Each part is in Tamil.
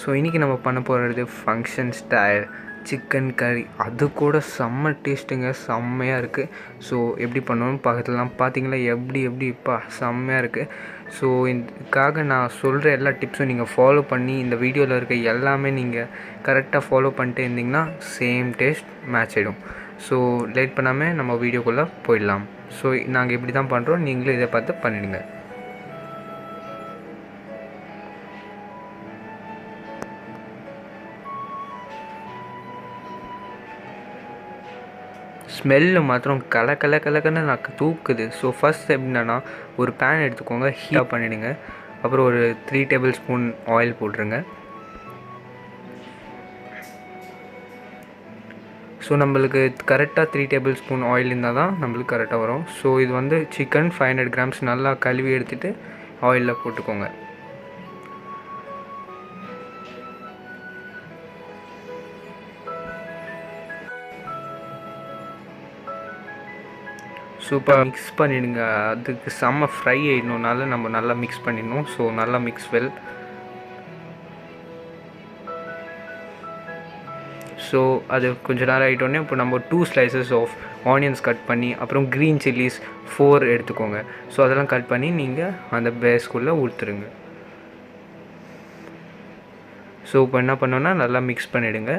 ஸோ இன்றைக்கி நம்ம பண்ண போகிறது ஃபங்க்ஷன் ஸ்டைல் சிக்கன் கறி. அது கூட செம்ம டேஸ்ட்டுங்க, செம்மையாக இருக்குது. ஸோ எப்படி பண்ணணும்னு பார்த்துலாம். பார்த்தீங்களா எப்படிப்பா செம்மையாக இருக்குது. ஸோ இதுக்காக நான் சொல்கிற எல்லா டிப்ஸும் நீங்கள் ஃபாலோ பண்ணி இந்த வீடியோவில் இருக்க எல்லாமே நீங்கள் கரெக்டாக ஃபாலோ பண்ணிட்டு இருந்தீங்கன்னா சேம் டேஸ்ட் மேட்ச் ஆகிடும். ஸோ லேட் பண்ணாமல் நம்ம வீடியோக்குள்ளே போயிடலாம். ஸோ நாங்கள் இப்படி தான் பண்ணுறோம், நீங்களும் இதை பார்த்து பண்ணிவிடுங்க. ஸ்மெல்லு மாத்திரம் கலக்கன்னு எனக்கு தூக்குது. ஸோ ஃபஸ்ட் எப்படின்னா ஒரு பேன் எடுத்துக்கோங்க, ஹீட் பண்ணிவிடுங்க. அப்புறம் ஒரு 3 டேபிள் ஸ்பூன் ஆயில் போட்டுருங்க. ஸோ நம்மளுக்கு கரெக்டாக 3 டேபிள் ஸ்பூன் ஆயில் இருந்தால் தான் நம்மளுக்கு கரெக்டாக வரும். ஸோ இது வந்து சிக்கன் 500 கிராம்ஸ் நல்லா கழுவி எடுத்துகிட்டு ஆயிலில் போட்டுக்கோங்க. சூப்பர் மிக்ஸ் பண்ணிவிடுங்க. அதுக்கு செம்ம ஃப்ரை ஆகிடணுனால நம்ம நல்லா மிக்ஸ் பண்ணிடணும். ஸோ நல்லா மிக்ஸ் வெல். ஸோ அது கொஞ்சம் நேரம் ஆகிட்டோன்னே இப்போ நம்ம 2 ஸ்லைசஸ் ஆஃப் ஆனியன்ஸ் கட் பண்ணி அப்புறம் க்ரீன் சில்லிஸ் 4 எடுத்துக்கோங்க. ஸோ அதெல்லாம் கட் பண்ணி நீங்கள் அந்த பேஸ்குள்ளே ஊற்றுருங்க. ஸோ இப்போ என்ன பண்ணோன்னா நல்லா மிக்ஸ் பண்ணிவிடுங்க.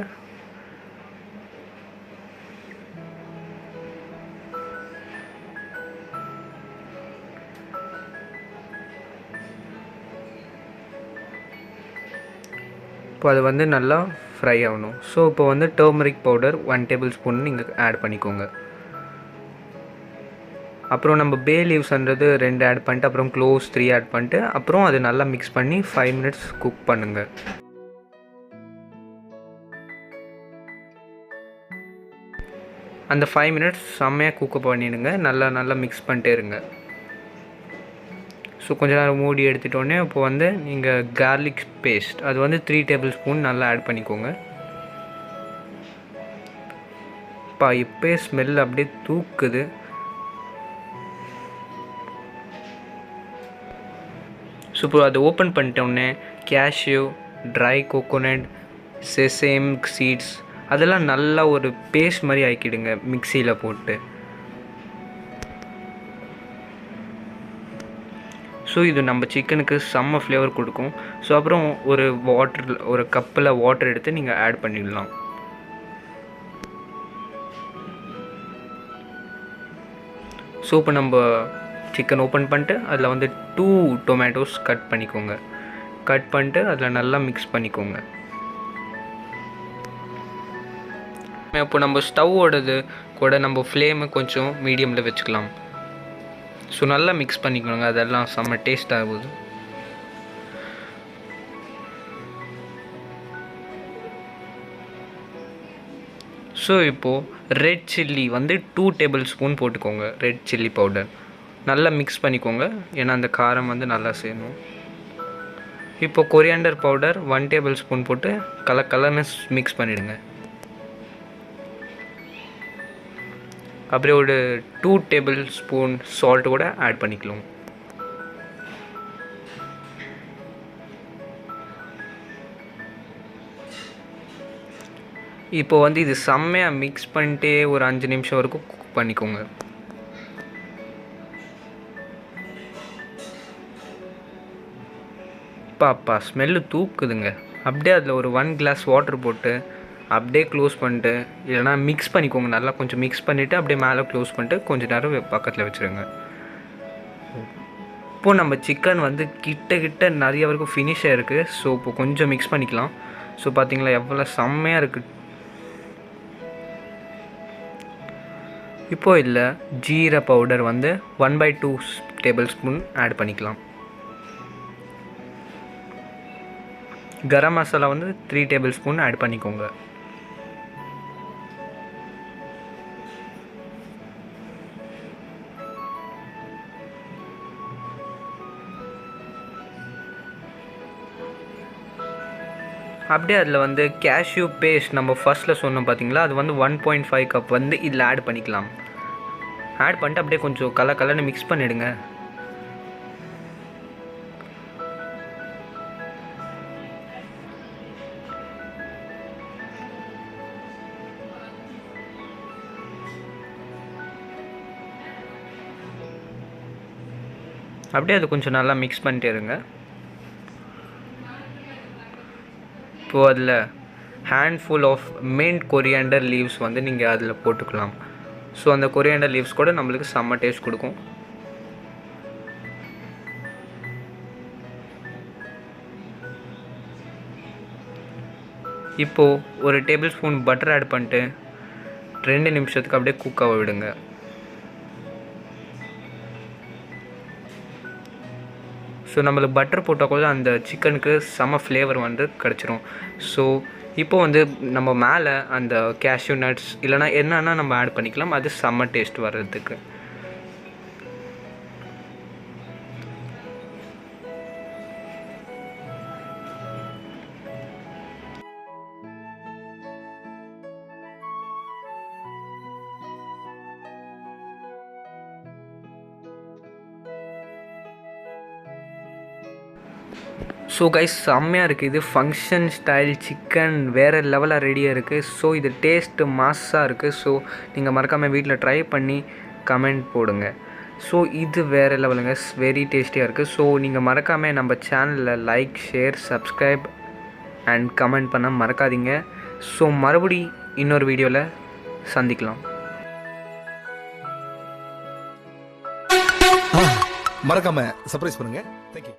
இப்போ அது வந்து நல்லா ஃப்ரை ஆகணும். ஸோ இப்போ வந்து டர்மரிக் பவுடர் 1 டேபிள் ஸ்பூன் நீங்கள் ஆட் பண்ணிக்கோங்க. அப்புறம் நம்ம பே லீவ்ஸ்ன்றது 2 ஆட் பண்ணிட்டு அப்புறம் க்ளோவ்ஸ் 3 ஆட் பண்ணிட்டு அப்புறம் அது நல்லா மிக்ஸ் பண்ணி 5 மினிட்ஸ் குக் பண்ணுங்கள். அந்த 5 மினிட்ஸ் செம்மையாக குக் பண்ணிடுங்க. நல்லா மிக்ஸ் பண்ணிட்டே இருங்க. ஸோ கொஞ்ச நேரம் மூடி எடுத்துட்டோடனே இப்போ வந்து நீங்கள் கார்லிக் பேஸ்ட் அது வந்து 3 டேபிள் ஸ்பூன் நல்லா ஆட் பண்ணிக்கோங்க. இப்போயே ஸ்மெல் அப்படியே தூக்குது. ஸோ இப்போ அதை ஓப்பன் பண்ணிட்டோடனே cashew, dry coconut, sesame seeds அதெல்லாம் நல்லா ஒரு பேஸ்ட் மாதிரி ஆக்கிடுங்க மிக்சியில் போட்டு. ஸோ இது நம்ம சிக்கனுக்கு செம்ம ஃப்ளேவர் கொடுக்கும். ஸோ அப்புறம் ஒரு கப்பில் வாட்டர் எடுத்து நீங்கள் ஆட் பண்ணிடலாம். ஸோ இப்போ நம்ம சிக்கன் ஓப்பன் பண்ணிட்டு அதில் வந்து 2 டொமேட்டோஸ் கட் பண்ணிக்கோங்க. கட் பண்ணிட்டு அதில் நல்லா மிக்ஸ் பண்ணிக்கோங்க. இப்போ நம்ம ஸ்டவ்வோடது கூட நம்ம ஃப்ளேமை கொஞ்சம் மீடியமில் வச்சுக்கலாம். ஸோ நல்லா மிக்ஸ் பண்ணிக்கணுங்க. அதெல்லாம் செம்ம டேஸ்ட் ஆகுது. ஸோ இப்போது ரெட் சில்லி வந்து 2 டேபிள் ஸ்பூன் போட்டுக்கோங்க. ரெட் சில்லி பவுடர் நல்லா மிக்ஸ் பண்ணிக்கோங்க, ஏன்னா அந்த காரம் வந்து நல்லா சேரணும். இப்போ கொரியாண்டர் பவுடர் 1 டேபிள் ஸ்பூன் போட்டு கலர்னு மிக்ஸ் பண்ணிவிடுங்க. அப்படியே ஒரு 2 டேபிள் ஸ்பூன் சால்ட் கூட ஆட் பண்ணிக்கலாம். இப்போ வந்து இது செம்மையாக மிக்ஸ் பண்ணிட்டே ஒரு 5 நிமிஷம் வரைக்கும் குக் பண்ணிக்கோங்க. அப்பா ஸ்மெல்லு தூக்குதுங்க. அப்படியே அதில் ஒரு 1 கிளாஸ் வாட்டர் போட்டு அப்படியே க்ளோஸ் பண்ணிட்டு இல்லைனா மிக்ஸ் பண்ணிக்கோங்க. நல்லா கொஞ்சம் மிக்ஸ் பண்ணிவிட்டு அப்படியே மேலே க்ளோஸ் பண்ணிட்டு கொஞ்சம் நேரம் பக்கத்தில் வச்சுருங்க. இப்போது நம்ம சிக்கன் வந்து கிட்ட நிறைய வரைக்கும் ஃபினிஷ் ஆகிருக்கு. ஸோ இப்போ கொஞ்சம் மிக்ஸ் பண்ணிக்கலாம். ஸோ பார்த்தீங்களா எவ்வளோ செம்மையாக இருக்குது. இப்போது இதில் ஜீரா பவுடர் வந்து 1/2 டேபிள் ஸ்பூன் ஆட் பண்ணிக்கலாம். கரம் மசாலா வந்து 3 டேபிள் ஸ்பூன் ஆட் பண்ணிக்கோங்க. அப்படியே அதில் வந்து கேஷ்யூ பேஸ்ட் நம்ம ஃபஸ்ட்டில் சொன்னோம் பார்த்தீங்களா, அது வந்து 1.5 கப் வந்து இதில் ஆட் பண்ணிக்கலாம். ஆட் பண்ணிட்டு அப்படியே கொஞ்சம் கலர்னு மிக்ஸ் பண்ணிவிடுங்க. அப்படியே அது கொஞ்சம் நல்லா மிக்ஸ் பண்ணிட்டே இருங்க. இப்போது அதில் handful of mint coriander leaves வந்து நீங்கள் அதில் போட்டுக்கலாம். ஸோ அந்த கொரியாண்டர் லீவ்ஸ் கூட நம்மளுக்கு செம்ம டேஸ்ட் கொடுக்கும். இப்போது ஒரு டேபிள் ஸ்பூன் பட்டர் ஆட் பண்ணிட்டு 2 நிமிஷத்துக்கு அப்படியே குக் ஆக விடுங்க. ஸோ நம்மளுக்கு பட்டர் போட்டால் கூட அந்த சிக்கனுக்கு செம்ம ஃப்ளேவர் வந்து கிடச்சிரும். ஸோ இப்போ வந்து நம்ம மேலே அந்த கேஷ்யூ நட்ஸ் இல்லைனா என்னென்னா நம்ம ஆட் பண்ணிக்கலாம், அது செம்ம டேஸ்ட் வர்றதுக்கு. ஸோ கைஸ் செம்மையாக இருக்குது. இது ஃபங்க்ஷன் ஸ்டைல் சிக்கன் வேறு லெவலாக ரெடியாக இருக்குது. ஸோ இது டேஸ்ட்டு மாஸாக இருக்குது. ஸோ நீங்கள் மறக்காமல் வீட்டில் ட்ரை பண்ணி கமெண்ட் போடுங்க. ஸோ இது வேறு லெவலுங்க, வெரி டேஸ்டியாக இருக்குது. ஸோ நீங்கள் மறக்காமல் நம்ம சேனலில் like, share, subscribe and comment பண்ண மறக்காதீங்க. ஸோ மறுபடி இன்னொரு வீடியோவில் சந்திக்கலாம். மறக்காமல் சர்ப்ரைஸ் பண்ணுங்கள். தேங்க்யூ.